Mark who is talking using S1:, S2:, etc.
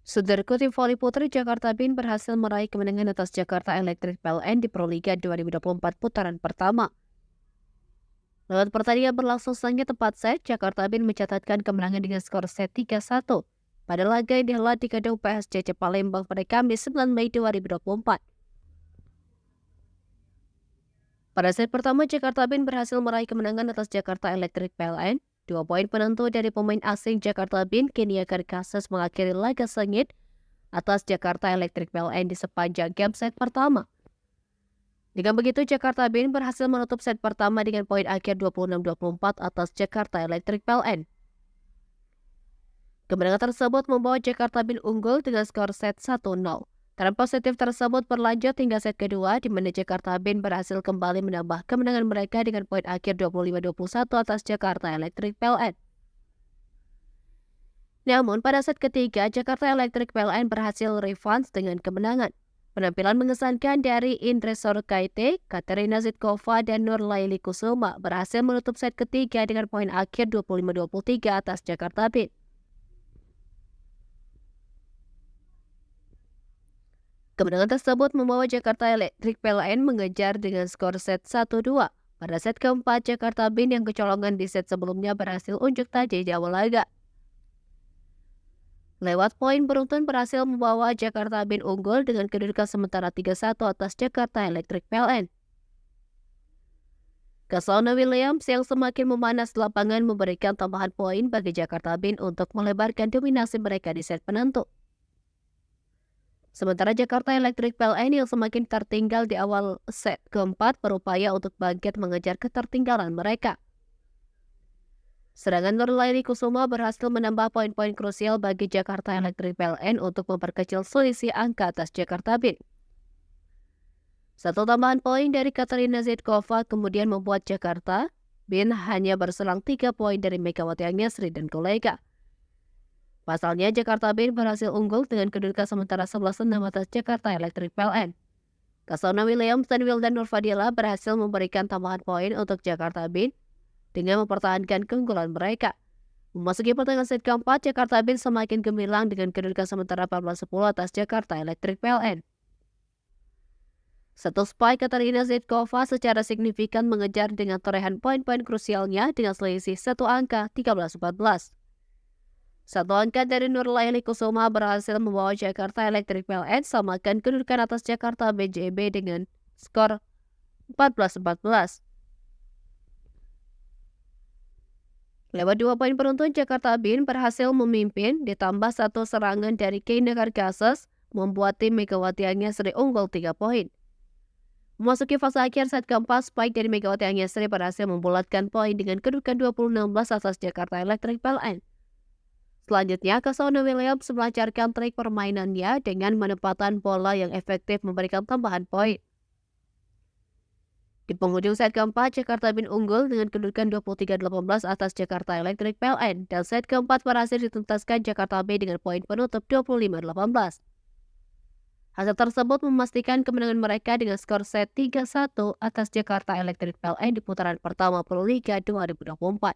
S1: Sudarko tim voli putri Jakarta Bin berhasil meraih kemenangan atas Jakarta Electric PLN di Proliga 2024 putaran pertama. Lewat pertandingan berlangsung sengit 4 set, Jakarta Bin mencatatkan kemenangan dengan skor set 3-1 pada laga yang dihelat di Gedung PSCC Palembang pada Kamis 9 Mei 2024. Pada set pertama, Jakarta Bin berhasil meraih kemenangan atas Jakarta Electric PLN. 2 poin penentu dari pemain asing Jakarta Bin, Kenia Karkasas, mengakhiri laga sengit atas Jakarta Electric PLN di sepanjang game set pertama. Dengan begitu, Jakarta Bin berhasil menutup set pertama dengan poin akhir 26-24 atas Jakarta Electric PLN. Kemenangan tersebut membawa Jakarta Bin unggul dengan skor set 1-0. Tren positif tersebut berlanjut hingga set kedua, di mana Jakarta Bin berhasil kembali menambah kemenangan mereka dengan poin akhir 25-21 atas Jakarta Electric PLN. Namun, pada set ketiga, Jakarta Electric PLN berhasil revanche dengan kemenangan. Penampilan mengesankan dari Indre Sorkaite, Katerina Zitkova, dan Nurlaili Kusuma berhasil menutup set ketiga dengan poin akhir 25-23 atas Jakarta Bin. Kemenangan tersebut membawa Jakarta Electric PLN mengejar dengan skor set 1-2. Pada set keempat, Jakarta Bin yang kecolongan di set sebelumnya berhasil unjuk tajam di awal laga. Lewat poin beruntun berhasil membawa Jakarta Bin unggul dengan kedudukan sementara 3-1 atas Jakarta Electric PLN. Kasona Williams yang semakin memanas lapangan memberikan tambahan poin bagi Jakarta Bin untuk melebarkan dominasi mereka di set penentu. Sementara Jakarta Electric PLN yang semakin tertinggal di awal set keempat berupaya untuk bangkit mengejar ketertinggalan mereka. Serangan Nurlaili Kusuma berhasil menambah poin-poin krusial bagi Jakarta Electric PLN untuk memperkecil selisih angka atas Jakarta Bin. Satu tambahan poin dari Katerina Zitkova kemudian membuat Jakarta Bin hanya berselang 3 poin dari Megawati Agnesri dan kolega. Pasalnya, Jakarta Bin berhasil unggul dengan kedudukan sementara 11-6 atas Jakarta Electric PLN. Kasona Williams dan Wildan Nurfadila berhasil memberikan tambahan poin untuk Jakarta Bin dengan mempertahankan keunggulan mereka. Memasuki pertengahan set keempat, Jakarta Bin semakin gemilang dengan kedudukan sementara 14-10 atas Jakarta Electric PLN. Satu spike Katerina Zitkova secara signifikan mengejar dengan torehan poin-poin krusialnya dengan selisih satu angka 13-14. Satu angka dari Nurlaili Kusuma berhasil membawa Jakarta Electric PLN samakan kedudukan atas Jakarta BJB dengan skor 14-14. Lewat 2 poin beruntun, Jakarta Bin berhasil memimpin ditambah satu serangan dari Kenia Karkasas membuat tim Megawati Agnesri unggul 3 poin. Memasuki fase akhir set keempat, spike dari Megawati Agnesri berhasil membulatkan poin dengan kedudukan 20-16 atas Jakarta Electric PLN. Selanjutnya, Kasona Williams melancarkan trik permainannya dengan menempatkan bola yang efektif memberikan tambahan poin. Di penghujung set keempat, Jakarta Bin unggul dengan kedudukan 23-18 atas Jakarta Electric PLN, dan set keempat berhasil dituntaskan Jakarta B dengan poin penutup 25-18. Hasil tersebut memastikan kemenangan mereka dengan skor set 3-1 atas Jakarta Electric PLN di putaran pertama Proliga 2024.